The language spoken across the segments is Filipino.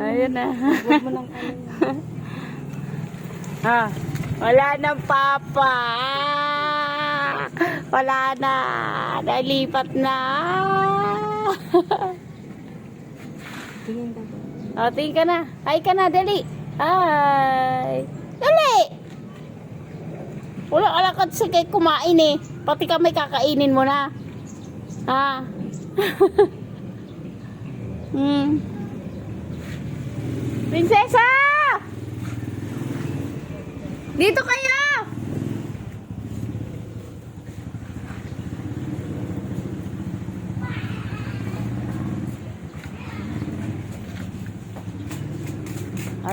Ayun na. Huwag mo nang kanin. Ah, wala nang papa. Wala na. Nalipat na. Tingin ka ba? O, tingin ka na. Hi ka na, dali. Hi. Dali. Wala alakad sa kay kumain eh. Pati kami kakainin mo na. Ha? Prinsesa! Dito kayo!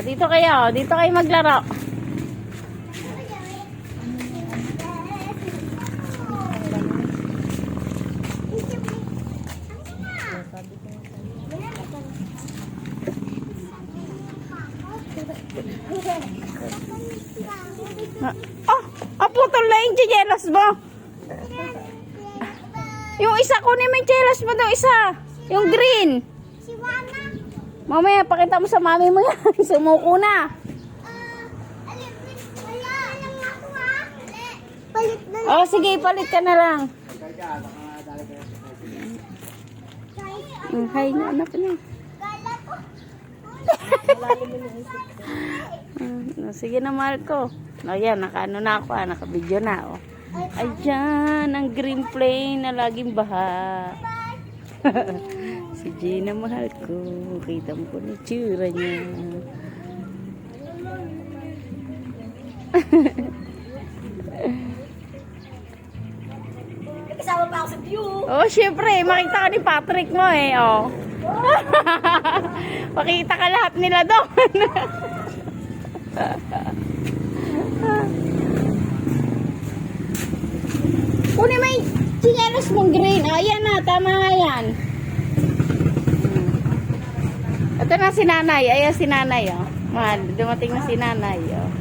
Dito kayo. Dito kayo maglaro. Putol na yung chinelas mo. Yung isa kunin mo yung chinelas mo daw isa. Yung green. Mamaya, pakita mo sa mami mo yan. Sumuko na. Oh, sige, palit ka na lang. Hay na, anak na. Sige na, mahal ko. O yan, nakaano na ako, naka-video na. Oh. Ayan, ang green plane na laging baha. Si Gina, mahal ko. Kita mo po na tsura niya. Kasama pa ako sa view. Oh, syempre, makita ka ni Patrick mo eh, oh. Makita ka lahat nila doon. Kunin mo yung chinelas mong green. Ayan na, tama nga yan. Ito na si nanay. Ayan si nanay, oh. Mahal, dumating na si nanay, oh.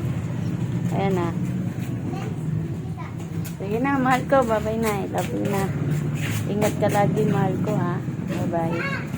Ayan na. Sige na, mahal ko. Bye-bye na. Love you na. Ingat ka lagi, mahal ko, ha. Bye-bye.